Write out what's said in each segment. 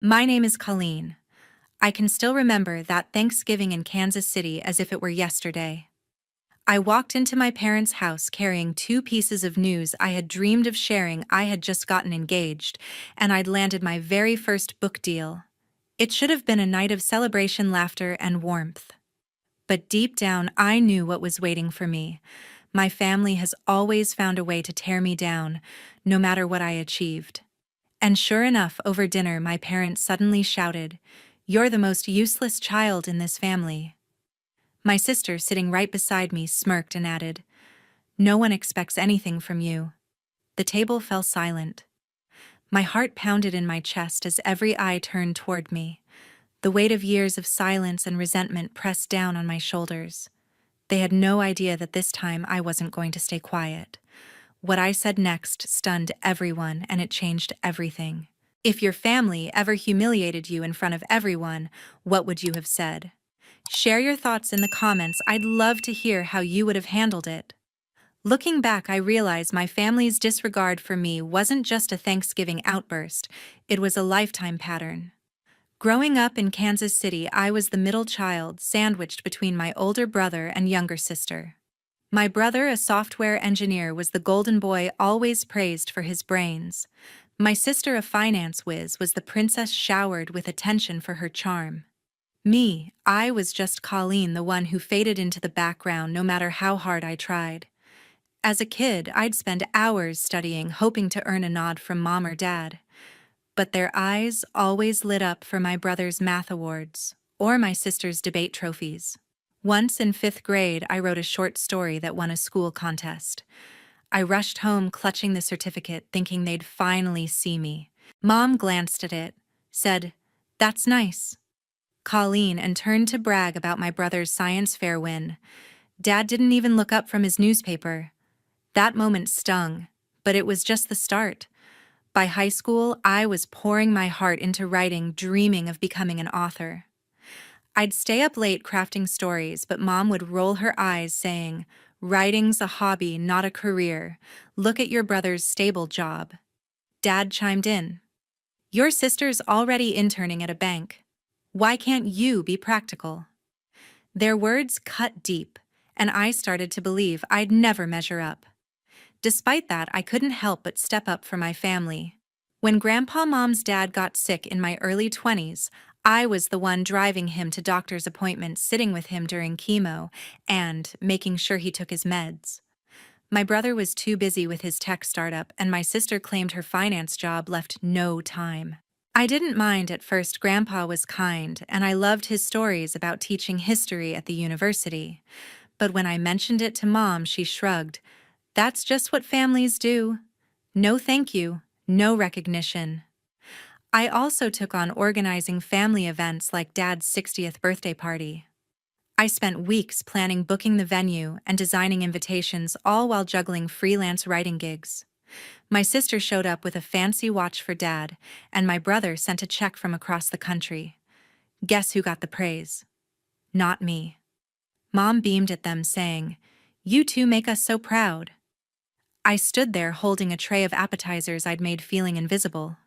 My name is Colleen. I can still remember that Thanksgiving in Kansas City as if it were yesterday. I walked into my parents' house carrying two pieces of news I had dreamed of sharing. I had just gotten engaged, and I'd landed my very first book deal. It should have been a night of celebration, laughter, and warmth. But deep down, I knew what was waiting for me. My family has always found a way to tear me down, no matter what I achieved. And sure enough, over dinner, my parents suddenly shouted, "You're the most useless child in this family." My sister, sitting right beside me, smirked and added, "No one expects anything from you." The table fell silent. My heart pounded in my chest as every eye turned toward me. The weight of years of silence and resentment pressed down on my shoulders. They had no idea that this time I wasn't going to stay quiet. What I said next stunned everyone, and it changed everything. If your family ever humiliated you in front of everyone, what would you have said? Share your thoughts in the comments. I'd love to hear how you would have handled it. Looking back, I realize my family's disregard for me wasn't just a Thanksgiving outburst, it was a lifetime pattern. Growing up in Kansas City, I was the middle child, sandwiched between my older brother and younger sister. My brother, a software engineer, was the golden boy always praised for his brains. My sister, a finance whiz, was the princess showered with attention for her charm. Me, I was just Colleen, the one who faded into the background no matter how hard I tried. As a kid, I'd spend hours studying, hoping to earn a nod from mom or dad. But their eyes always lit up for my brother's math awards or my sister's debate trophies. Once in fifth grade, I wrote a short story that won a school contest. I rushed home clutching the certificate, thinking they'd finally see me. Mom glanced at it, said, "That's nice, Colleen," and turned to brag about my brother's science fair win. Dad didn't even look up from his newspaper. That moment stung, but it was just the start. By high school, I was pouring my heart into writing, dreaming of becoming an author. I'd stay up late crafting stories, but Mom would roll her eyes, saying, "Writing's a hobby, not a career. Look at your brother's stable job." Dad chimed in, "Your sister's already interning at a bank. Why can't you be practical?" Their words cut deep, and I started to believe I'd never measure up. Despite that, I couldn't help but step up for my family. When Grandpa Mom's dad got sick in my early 20s, I was the one driving him to doctor's appointments, sitting with him during chemo, and making sure he took his meds. My brother was too busy with his tech startup, and my sister claimed her finance job left no time. I didn't mind at first. Grandpa was kind, and I loved his stories about teaching history at the university. But when I mentioned it to Mom, she shrugged. "That's just what families do. No thank you, no recognition." I also took on organizing family events like Dad's 60th birthday party. I spent weeks planning, booking the venue, and designing invitations, all while juggling freelance writing gigs. My sister showed up with a fancy watch for Dad, and my brother sent a check from across the country. Guess who got the praise? Not me. Mom beamed at them, saying, "You two make us so proud." I stood there holding a tray of appetizers I'd made, feeling invisible.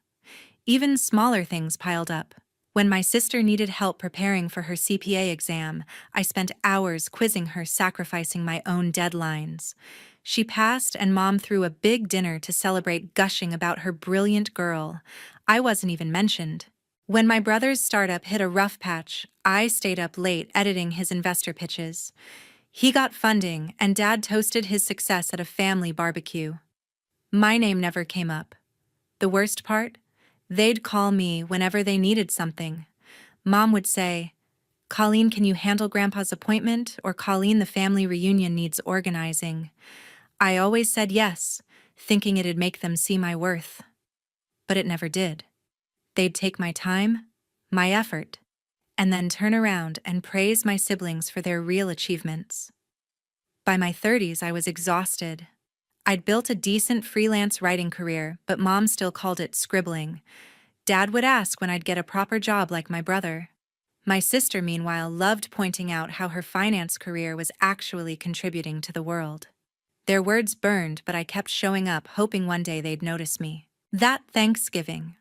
Even smaller things piled up. When my sister needed help preparing for her CPA exam, I spent hours quizzing her, sacrificing my own deadlines. She passed, and Mom threw a big dinner to celebrate, gushing about her brilliant girl. I wasn't even mentioned. When my brother's startup hit a rough patch, I stayed up late editing his investor pitches. He got funding, and Dad toasted his success at a family barbecue. My name never came up. The worst part? They'd call me whenever they needed something. Mom would say, "Colleen, can you handle Grandpa's appointment?" Or, "Colleen, the family reunion needs organizing." I always said yes, thinking it'd make them see my worth. But it never did. They'd take my time, my effort, and then turn around and praise my siblings for their real achievements. By my 30s, I was exhausted. I'd built a decent freelance writing career, but Mom still called it scribbling. Dad would ask when I'd get a proper job like my brother. My sister, meanwhile, loved pointing out how her finance career was actually contributing to the world. Their words burned, but I kept showing up, hoping one day they'd notice me. That Thanksgiving,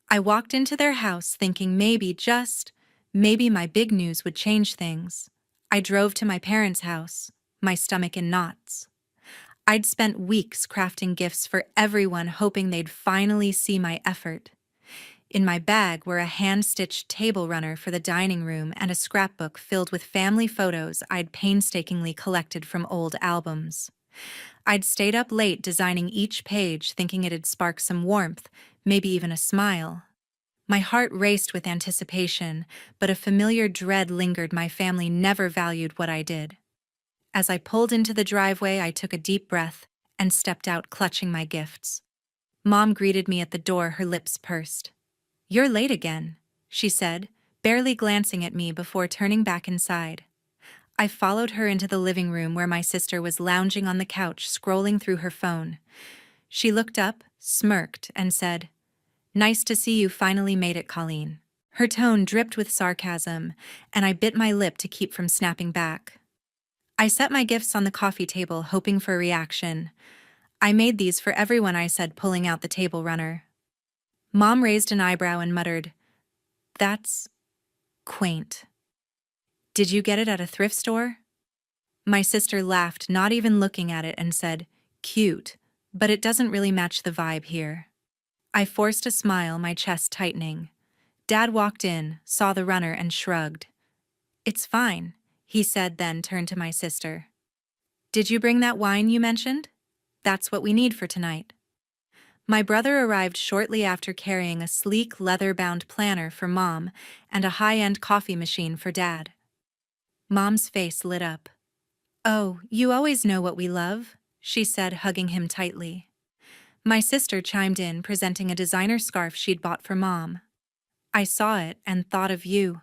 I walked into their house thinking maybe my big news would change things. I drove to my parents' house, my stomach in knots. I'd spent weeks crafting gifts for everyone, hoping they'd finally see my effort. In my bag were a hand-stitched table runner for the dining room and a scrapbook filled with family photos I'd painstakingly collected from old albums. I'd stayed up late designing each page, thinking it'd spark some warmth, maybe even a smile. My heart raced with anticipation, but a familiar dread lingered. My family never valued what I did. As I pulled into the driveway, I took a deep breath and stepped out, clutching my gifts. Mom greeted me at the door, her lips pursed. "You're late again," she said, barely glancing at me before turning back inside. I followed her into the living room where my sister was lounging on the couch, scrolling through her phone. She looked up, smirked, and said, "Nice to see you finally made it, Colleen." Her tone dripped with sarcasm, and I bit my lip to keep from snapping back. I set my gifts on the coffee table, hoping for a reaction. "I made these for everyone," I said, pulling out the table runner. Mom raised an eyebrow and muttered, "That's quaint. Did you get it at a thrift store?" My sister laughed, not even looking at it, and said, "Cute, but it doesn't really match the vibe here." I forced a smile, my chest tightening. Dad walked in, saw the runner, and shrugged. "It's fine," he said, then turned to my sister. "Did you bring that wine you mentioned? That's what we need for tonight." My brother arrived shortly after, carrying a sleek leather-bound planner for Mom and a high-end coffee machine for Dad. Mom's face lit up. "Oh, you always know what we love," she said, hugging him tightly. My sister chimed in, presenting a designer scarf she'd bought for Mom. "I saw it and thought of you,"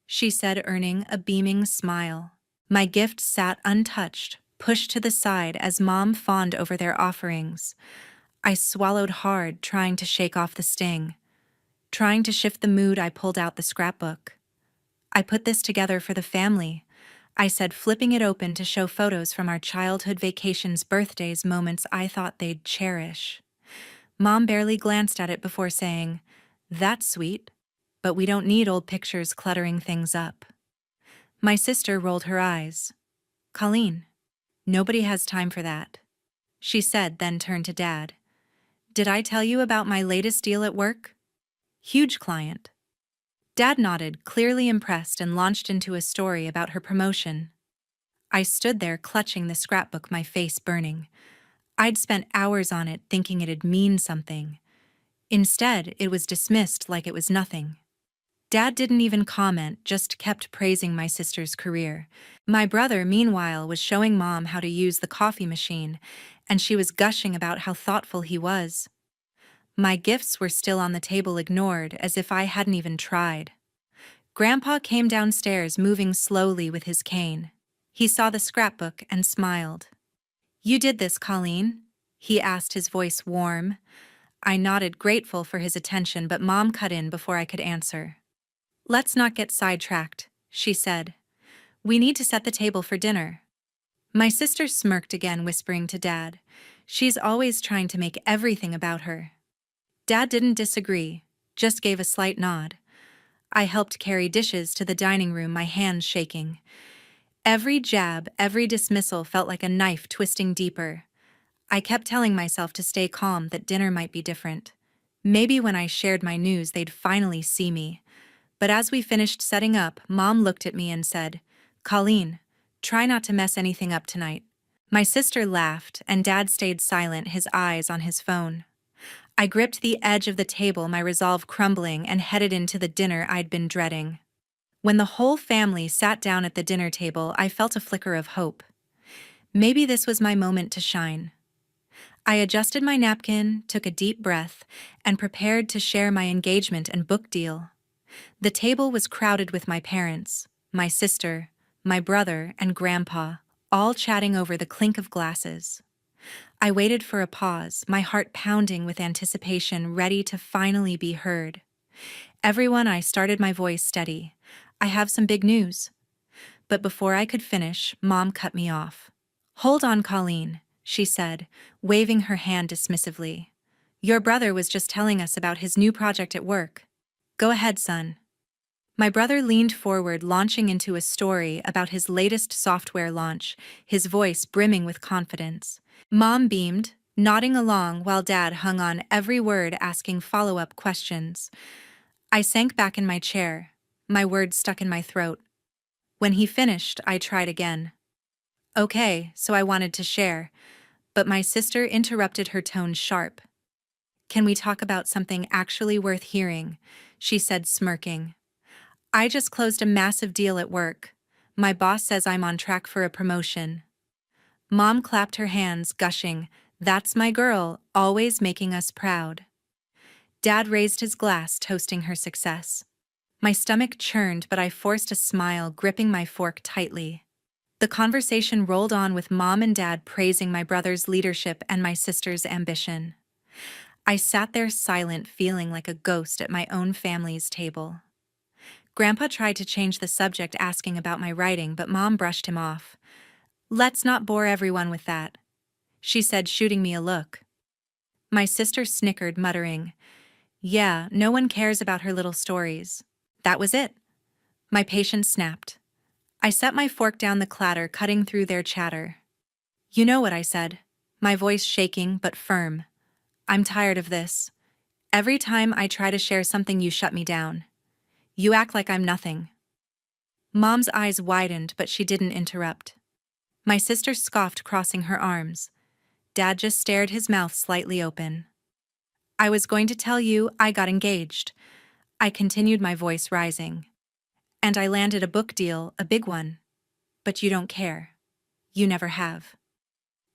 she said, earning a beaming smile. My gift sat untouched, pushed to the side as Mom fawned over their offerings. I swallowed hard, trying to shake off the sting. Trying to shift the mood, I pulled out the scrapbook. "I put this together for the family," I said, flipping it open to show photos from our childhood vacations, birthdays, moments I thought they'd cherish. Mom barely glanced at it before saying, "That's sweet, but we don't need old pictures cluttering things up." My sister rolled her eyes. "Colleen, nobody has time for that," she said, then turned to Dad. "Did I tell you about my latest deal at work? Huge client." Dad nodded, clearly impressed, and launched into a story about her promotion. I stood there clutching the scrapbook, my face burning. I'd spent hours on it, thinking it'd mean something. Instead, it was dismissed like it was nothing. Dad didn't even comment, just kept praising my sister's career. My brother, meanwhile, was showing Mom how to use the coffee machine, and she was gushing about how thoughtful he was. My gifts were still on the table, ignored, as if I hadn't even tried. Grandpa came downstairs, moving slowly with his cane. He saw the scrapbook and smiled. "You did this, Colleen?" he asked, his voice warm. I nodded, grateful for his attention, but Mom cut in before I could answer. "Let's not get sidetracked," she said. "We need to set the table for dinner." My sister smirked again, whispering to Dad, "She's always trying to make everything about her." Dad didn't disagree, just gave a slight nod. I helped carry dishes to the dining room, my hands shaking. Every jab, every dismissal felt like a knife twisting deeper. I kept telling myself to stay calm, that dinner might be different. Maybe when I shared my news, they'd finally see me. But as we finished setting up, Mom looked at me and said, "Colleen, try not to mess anything up tonight." My sister laughed, and Dad stayed silent, his eyes on his phone. I gripped the edge of the table, my resolve crumbling, and headed into the dinner I'd been dreading. When the whole family sat down at the dinner table, I felt a flicker of hope. Maybe this was my moment to shine. I adjusted my napkin, took a deep breath, and prepared to share my engagement and book deal. The table was crowded with my parents, my sister, my brother, and Grandpa, all chatting over the clink of glasses. I waited for a pause, my heart pounding with anticipation, ready to finally be heard. "Everyone," I started, my voice steady, "I have some big news." But before I could finish, Mom cut me off. "Hold on, Colleen," she said, waving her hand dismissively. Your brother was just telling us about his new project at work. Go ahead, son. My brother leaned forward, launching into a story about his latest software launch, his voice brimming with confidence. Mom beamed, nodding along while Dad hung on every word, asking follow-up questions. I sank back in my chair, my words stuck in my throat. When he finished, I tried again. Okay, so I wanted to share, but my sister interrupted, her tone sharp. Can we talk about something actually worth hearing? She said, smirking. I just closed a massive deal at work. My boss says I'm on track for a promotion. Mom clapped her hands, gushing, "That's my girl, always making us proud." Dad raised his glass, toasting her success. My stomach churned, but I forced a smile, gripping my fork tightly. The conversation rolled on, with Mom and Dad praising my brother's leadership and my sister's ambition. I sat there silent, feeling like a ghost at my own family's table. Grandpa tried to change the subject, asking about my writing, but Mom brushed him off. "Let's not bore everyone with that," she said, shooting me a look. My sister snickered, muttering, "Yeah, no one cares about her little stories." That was it. My patience snapped. I set my fork down, the clatter cutting through their chatter. "You know what," I said, my voice shaking but firm. "I'm tired of this. Every time I try to share something, you shut me down. You act like I'm nothing." Mom's eyes widened, but she didn't interrupt. My sister scoffed, crossing her arms. Dad just stared, his mouth slightly open. "I was going to tell you I got engaged," I continued, my voice rising. "And I landed a book deal, a big one. But you don't care. You never have."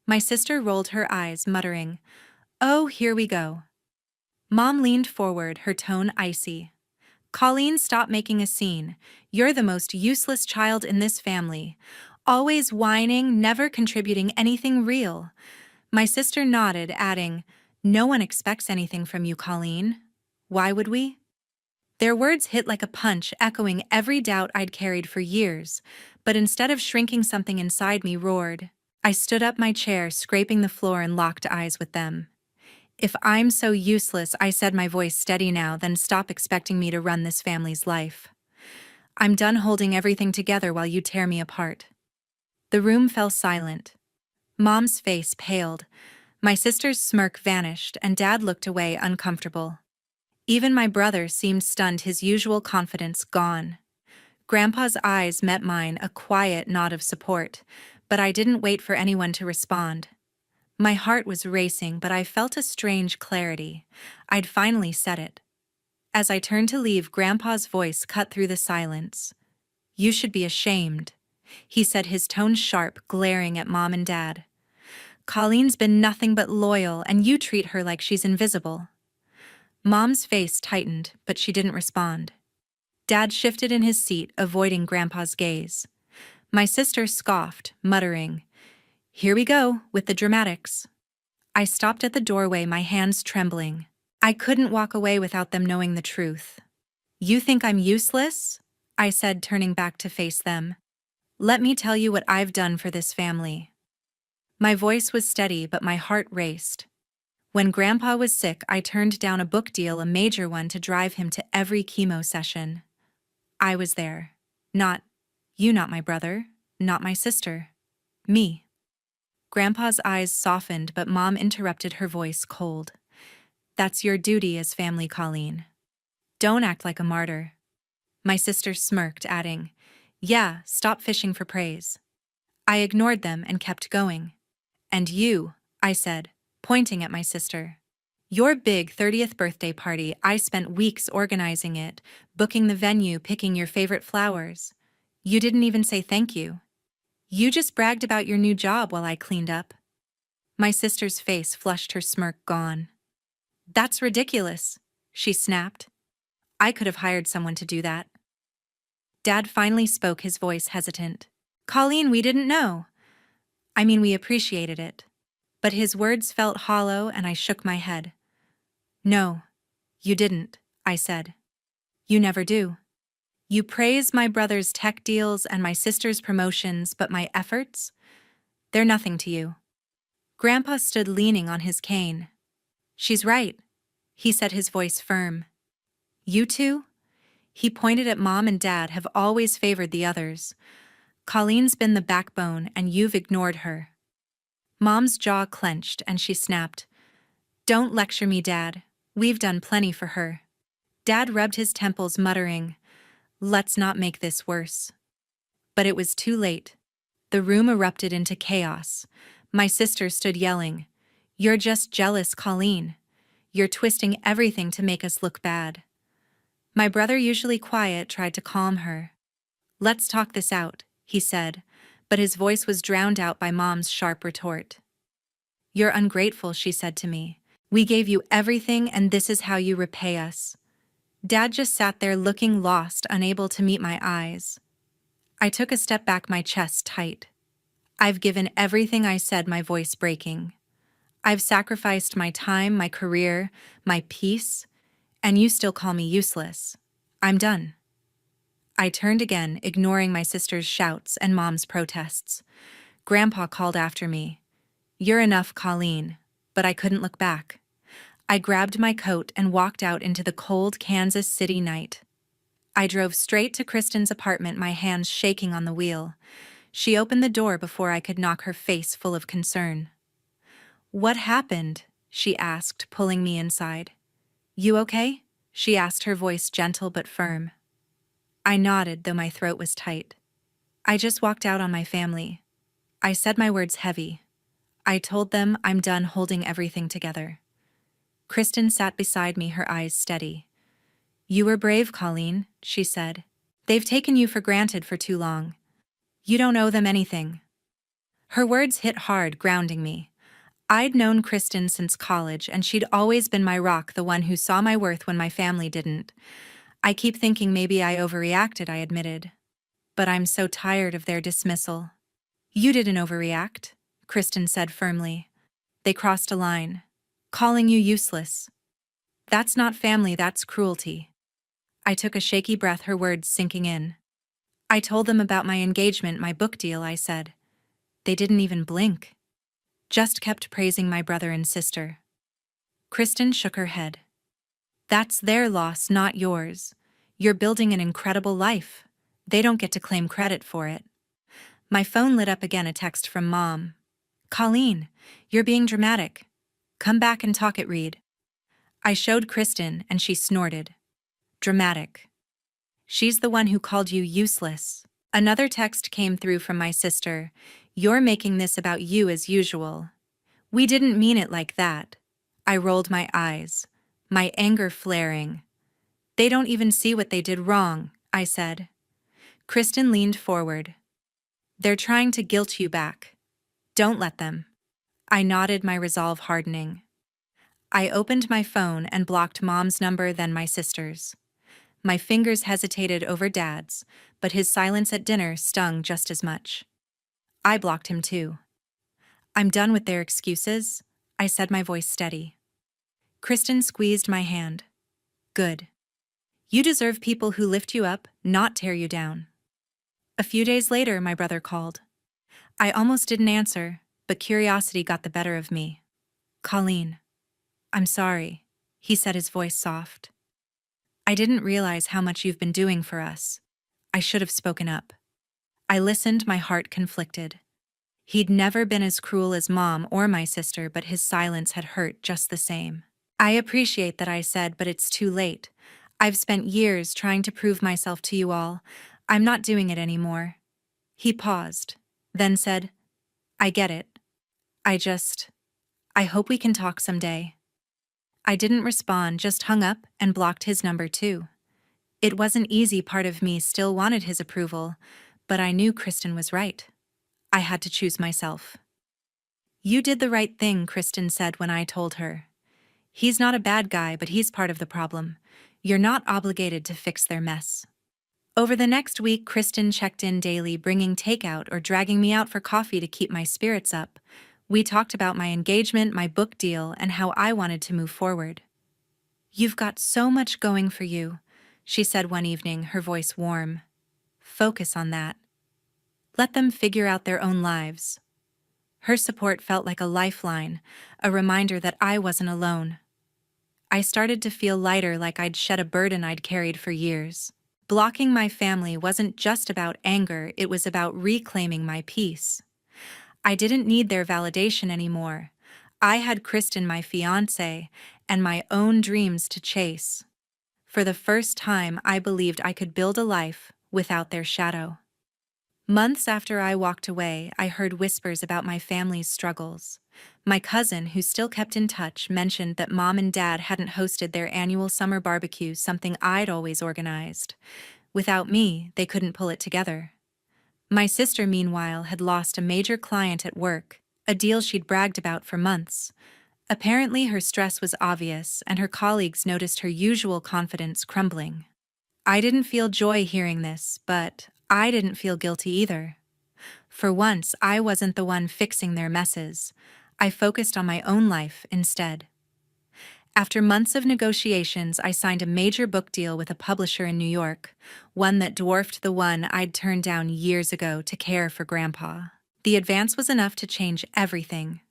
My sister rolled her eyes, muttering, "Oh, here we go." Mom leaned forward, her tone icy. "Colleen, stop making a scene. You're the most useless child in this family. Always whining, never contributing anything real." My sister nodded, adding, "No one expects anything from you, Colleen. Why would we?" Their words hit like a punch, echoing every doubt I'd carried for years, but instead of shrinking, something inside me roared. I stood up, my chair scraping the floor, and locked eyes with them. "If I'm so useless," I said, my voice steady now, "then stop expecting me to run this family's life. I'm done holding everything together while you tear me apart." The room fell silent. Mom's face paled. My sister's smirk vanished, and Dad looked away, uncomfortable. Even my brother seemed stunned, his usual confidence gone. Grandpa's eyes met mine, a quiet nod of support, but I didn't wait for anyone to respond. My heart was racing, but I felt a strange clarity. I'd finally said it. As I turned to leave, Grandpa's voice cut through the silence. "You should be ashamed," he said, his tone sharp, glaring at Mom and Dad. "Colleen's been nothing but loyal, and you treat her like she's invisible." Mom's face tightened, but she didn't respond. Dad shifted in his seat, avoiding Grandpa's gaze. My sister scoffed, muttering, "Here we go, with the dramatics." I stopped at the doorway, my hands trembling. I couldn't walk away without them knowing the truth. "You think I'm useless?" I said, turning back to face them. "Let me tell you what I've done for this family." My voice was steady, but my heart raced. When Grandpa was sick, I turned down a book deal, a major one, to drive him to every chemo session. I was there. Not you, not my brother, not my sister. Me. Grandpa's eyes softened, but Mom interrupted, her voice cold. "That's your duty as family, Colleen. Don't act like a martyr." My sister smirked, adding, "Yeah, stop fishing for praise." I ignored them and kept going. "And you," I said, pointing at my sister. "Your big 30th birthday party, I spent weeks organizing it, booking the venue, picking your favorite flowers. You didn't even say thank you. You just bragged about your new job while I cleaned up." My sister's face flushed, her smirk gone. "That's ridiculous," she snapped. "I could have hired someone to do that." Dad finally spoke, his voice hesitant. "Colleen, we didn't know. I mean, we appreciated it." But his words felt hollow, and I shook my head. "No, you didn't," I said. "You never do. You praise my brother's tech deals and my sister's promotions, but my efforts? They're nothing to you." Grandpa stood leaning on his cane. She's right, he said, his voice firm. You two? He pointed at Mom and Dad, have always favored the others. Colleen's been the backbone and you've ignored her. Mom's jaw clenched and she snapped. Don't lecture me, Dad. We've done plenty for her. Dad rubbed his temples, muttering, Let's not make this worse. But it was too late. The room erupted into chaos. My sister stood yelling, You're just jealous, Colleen. You're twisting everything to make us look bad. My brother, usually quiet, tried to calm her. Let's talk this out, he said, but his voice was drowned out by Mom's sharp retort. You're ungrateful, she said to me. We gave you everything and this is how you repay us. Dad just sat there looking lost, unable to meet my eyes. I took a step back, my chest tight. I've given everything, I said, my voice breaking. I've sacrificed my time, my career, my peace, and you still call me useless. I'm done. I turned again, ignoring my sister's shouts and Mom's protests. Grandpa called after me. You're enough, Colleen, but I couldn't look back. I grabbed my coat and walked out into the cold Kansas City night. I drove straight to Kristen's apartment, my hands shaking on the wheel. She opened the door before I could knock, her face full of concern. What happened? She asked, pulling me inside. You okay? She asked, her voice gentle but firm. I nodded, though my throat was tight. I just walked out on my family. I said my words heavy. I told them I'm done holding everything together. Kristen sat beside me, her eyes steady. You were brave, Colleen, she said. They've taken you for granted for too long. You don't owe them anything. Her words hit hard, grounding me. I'd known Kristen since college, and she'd always been my rock, the one who saw my worth when my family didn't. I keep thinking maybe I overreacted, I admitted. But I'm so tired of their dismissal. You didn't overreact, Kristen said firmly. They crossed a line. Calling you useless. That's not family, that's cruelty. I took a shaky breath, her words sinking in. I told them about my engagement, my book deal, I said. They didn't even blink. Just kept praising my brother and sister. Kristen shook her head. That's their loss, not yours. You're building an incredible life. They don't get to claim credit for it. My phone lit up again, a text from Mom. Colleen, you're being dramatic. Come back and talk it, Reed. I showed Kristen and she snorted. Dramatic. She's the one who called you useless. Another text came through from my sister. You're making this about you as usual. We didn't mean it like that. I rolled my eyes, my anger flaring. They don't even see what they did wrong, I said. Kristen leaned forward. They're trying to guilt you back. Don't let them. I nodded, my resolve hardening. I opened my phone and blocked Mom's number, then my sister's. My fingers hesitated over Dad's, but his silence at dinner stung just as much. I blocked him too. I'm done with their excuses, I said, my voice steady. Kristen squeezed my hand. Good. You deserve people who lift you up, not tear you down. A few days later, my brother called. I almost didn't answer, but curiosity got the better of me. Colleen. I'm sorry, he said, his voice soft. I didn't realize how much you've been doing for us. I should have spoken up. I listened, my heart conflicted. He'd never been as cruel as Mom or my sister, but his silence had hurt just the same. I appreciate that, I said, but it's too late. I've spent years trying to prove myself to you all. I'm not doing it anymore. He paused, then said, I get it. I hope we can talk someday. I didn't respond, just hung up and blocked his number too. It wasn't easy, part of me still wanted his approval, but I knew Kristen was right. I had to choose myself. You did the right thing, Kristen said when I told her. He's not a bad guy, but he's part of the problem. You're not obligated to fix their mess. Over the next week, Kristen checked in daily, bringing takeout or dragging me out for coffee to keep my spirits up. We talked about my engagement, my book deal, and how I wanted to move forward. You've got so much going for you, she said one evening, her voice warm. Focus on that. Let them figure out their own lives. Her support felt like a lifeline, a reminder that I wasn't alone. I started to feel lighter, like I'd shed a burden I'd carried for years. Blocking my family wasn't just about anger, it was about reclaiming my peace. I didn't need their validation anymore. I had Kristen, my fiancé, and my own dreams to chase. For the first time, I believed I could build a life without their shadow. Months after I walked away, I heard whispers about my family's struggles. My cousin, who still kept in touch, mentioned that Mom and Dad hadn't hosted their annual summer barbecue, something I'd always organized. Without me, they couldn't pull it together. My sister, meanwhile, had lost a major client at work, a deal she'd bragged about for months. Apparently, her stress was obvious, and her colleagues noticed her usual confidence crumbling. I didn't feel joy hearing this, but I didn't feel guilty either. For once, I wasn't the one fixing their messes. I focused on my own life instead. After months of negotiations, I signed a major book deal with a publisher in New York, one that dwarfed the one I'd turned down years ago to care for Grandpa. The advance was enough to change everything.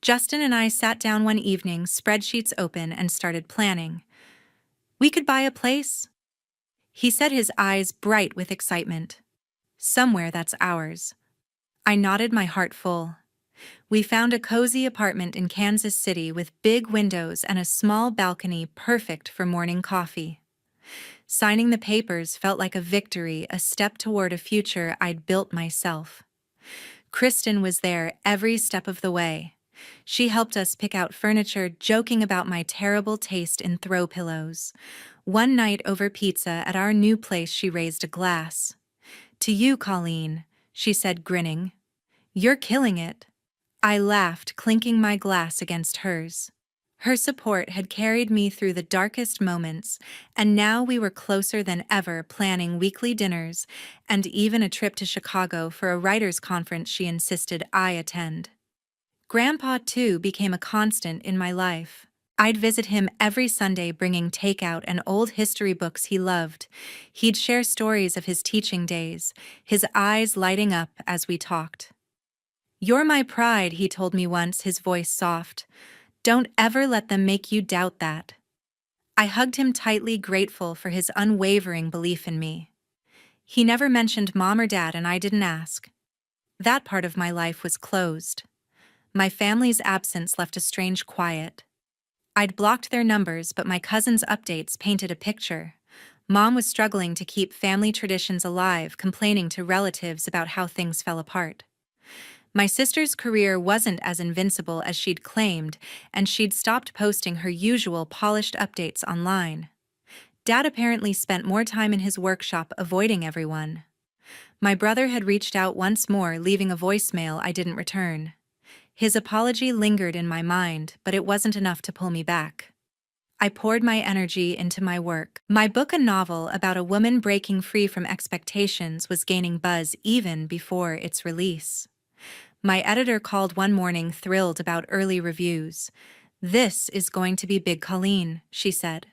Justin and I sat down one evening, spreadsheets open, and started planning. We could buy a place, he said, his eyes bright with excitement. Somewhere that's ours. I nodded, my heart full. We found a cozy apartment in Kansas City with big windows and a small balcony perfect for morning coffee. Signing the papers felt like a victory, a step toward a future I'd built myself. Kristen was there every step of the way. She helped us pick out furniture, joking about my terrible taste in throw pillows. One night over pizza at our new place, she raised a glass. "To you, Colleen," she said, grinning. "You're killing it." I laughed, clinking my glass against hers. Her support had carried me through the darkest moments, and now we were closer than ever, planning weekly dinners and even a trip to Chicago for a writers' conference she insisted I attend. Grandpa, too, became a constant in my life. I'd visit him every Sunday, bringing takeout and old history books he loved. He'd share stories of his teaching days, his eyes lighting up as we talked. "You're my pride," he told me once, his voice soft. "Don't ever let them make you doubt that." I hugged him tightly, grateful for his unwavering belief in me. He never mentioned Mom or Dad, and I didn't ask. That part of my life was closed. My family's absence left a strange quiet. I'd blocked their numbers, but my cousin's updates painted a picture. Mom was struggling to keep family traditions alive, complaining to relatives about how things fell apart. My sister's career wasn't as invincible as she'd claimed, and she'd stopped posting her usual polished updates online. Dad apparently spent more time in his workshop, avoiding everyone. My brother had reached out once more, leaving a voicemail I didn't return. His apology lingered in my mind, but it wasn't enough to pull me back. I poured my energy into my work. My book, a novel about a woman breaking free from expectations, was gaining buzz even before its release. My editor called one morning, thrilled about early reviews. "This is going to be big, Colleen," she said.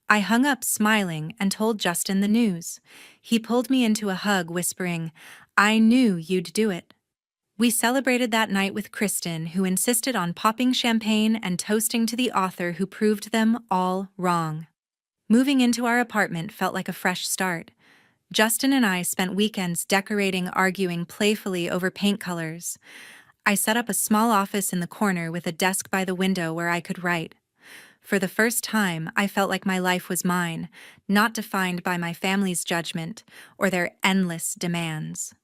I hung up smiling and told Justin the news. He pulled me into a hug, whispering, "I knew you'd do it." We celebrated that night with Kristen, who insisted on popping champagne and toasting to the author who proved them all wrong. Moving into our apartment felt like a fresh start. Justin and I spent weekends decorating, arguing playfully over paint colors. I set up a small office in the corner with a desk by the window where I could write. For the first time, I felt like my life was mine, not defined by my family's judgment or their endless demands.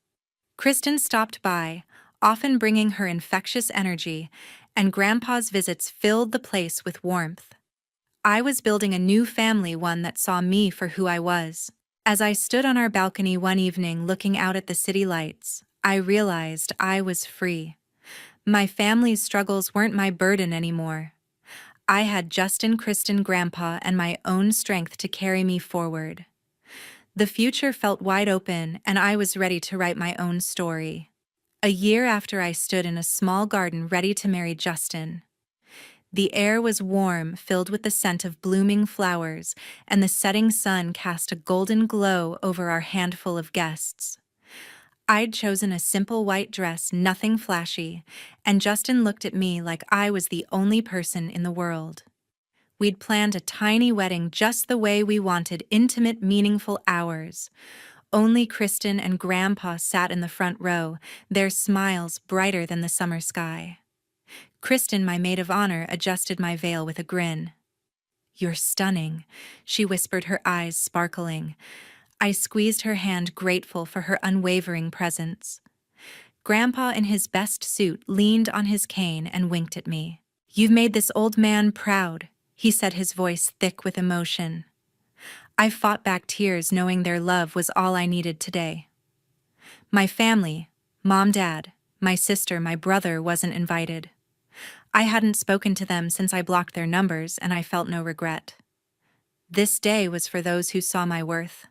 Kristen stopped by, often bringing her infectious energy, and Grandpa's visits filled the place with warmth. I was building a new family, one that saw me for who I was. As I stood on our balcony one evening looking out at the city lights, I realized I was free. My family's struggles weren't my burden anymore. I had Justin, Kristen, Grandpa, and my own strength to carry me forward. The future felt wide open, and I was ready to write my own story. A year after, I stood in a small garden ready to marry Justin. The air was warm, filled with the scent of blooming flowers, and the setting sun cast a golden glow over our handful of guests. I'd chosen a simple white dress, nothing flashy, and Justin looked at me like I was the only person in the world. We'd planned a tiny wedding just the way we wanted, intimate, meaningful hours. Only Kristen and Grandpa sat in the front row, their smiles brighter than the summer sky. Kristen, my maid of honor, adjusted my veil with a grin. "You're stunning," she whispered, her eyes sparkling. I squeezed her hand, grateful for her unwavering presence. Grandpa, in his best suit, leaned on his cane and winked at me. "You've made this old man proud," he said, his voice thick with emotion. I fought back tears, knowing their love was all I needed today. My family, Mom, Dad, my sister, my brother, wasn't invited. I hadn't spoken to them since I blocked their numbers, and I felt no regret. This day was for those who saw my worth.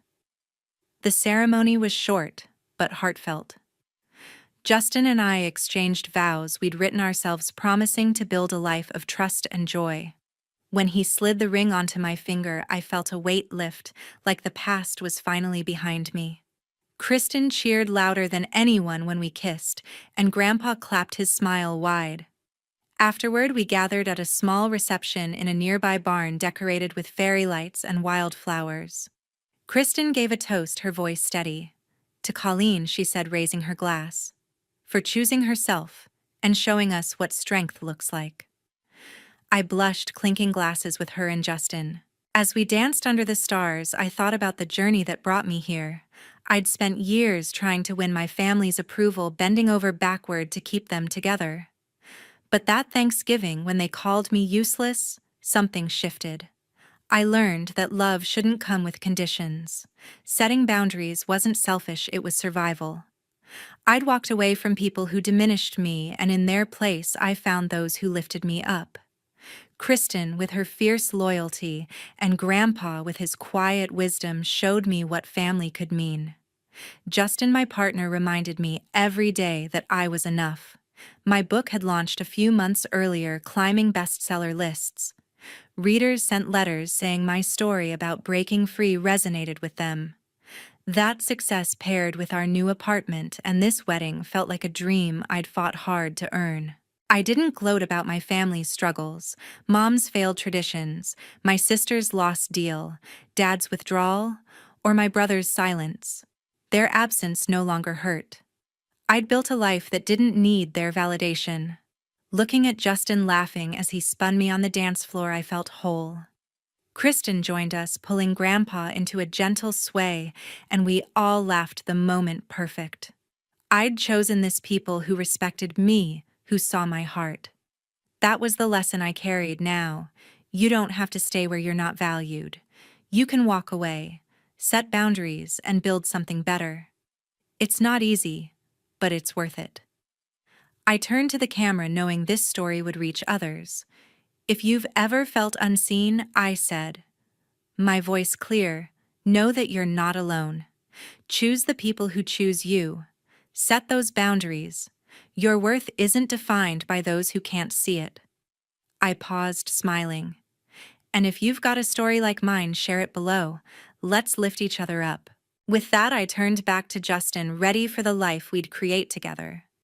The ceremony was short, but heartfelt. Justin and I exchanged vows we'd written ourselves, promising to build a life of trust and joy. When he slid the ring onto my finger, I felt a weight lift, like the past was finally behind me. Kristen cheered louder than anyone when we kissed, and Grandpa clapped his smile wide. Afterward, we gathered at a small reception in a nearby barn decorated with fairy lights and wildflowers. Kristen gave a toast, her voice steady. "To Colleen," she said, raising her glass, "for choosing herself and showing us what strength looks like." I blushed, clinking glasses with her and Justin. As we danced under the stars, I thought about the journey that brought me here. I'd spent years trying to win my family's approval, bending over backward to keep them together. But that Thanksgiving, when they called me useless, something shifted. I learned that love shouldn't come with conditions. Setting boundaries wasn't selfish, it was survival. I'd walked away from people who diminished me, and in their place I found those who lifted me up. Kristen, with her fierce loyalty, and Grandpa, with his quiet wisdom, showed me what family could mean. Justin, my partner, reminded me every day that I was enough. My book had launched a few months earlier, climbing bestseller lists. Readers sent letters saying my story about breaking free resonated with them. That success paired with our new apartment and this wedding felt like a dream I'd fought hard to earn. I didn't gloat about my family's struggles, Mom's failed traditions, my sister's lost deal, Dad's withdrawal, or my brother's silence. Their absence no longer hurt. I'd built a life that didn't need their validation. Looking at Justin laughing as he spun me on the dance floor, I felt whole. Kristen joined us, pulling Grandpa into a gentle sway, and we all laughed, the moment perfect. I'd chosen this people who respected me, who saw my heart. That was the lesson I carried now. You don't have to stay where you're not valued. You can walk away, set boundaries, and build something better. It's not easy, but it's worth it. I turned to the camera, knowing this story would reach others. If you've ever felt unseen, I said, my voice clear, know that you're not alone. Choose the people who choose you. Set those boundaries. Your worth isn't defined by those who can't see it. I paused, smiling. And if you've got a story like mine, share it below. Let's lift each other up. With that, I turned back to Justin, ready for the life we'd create together.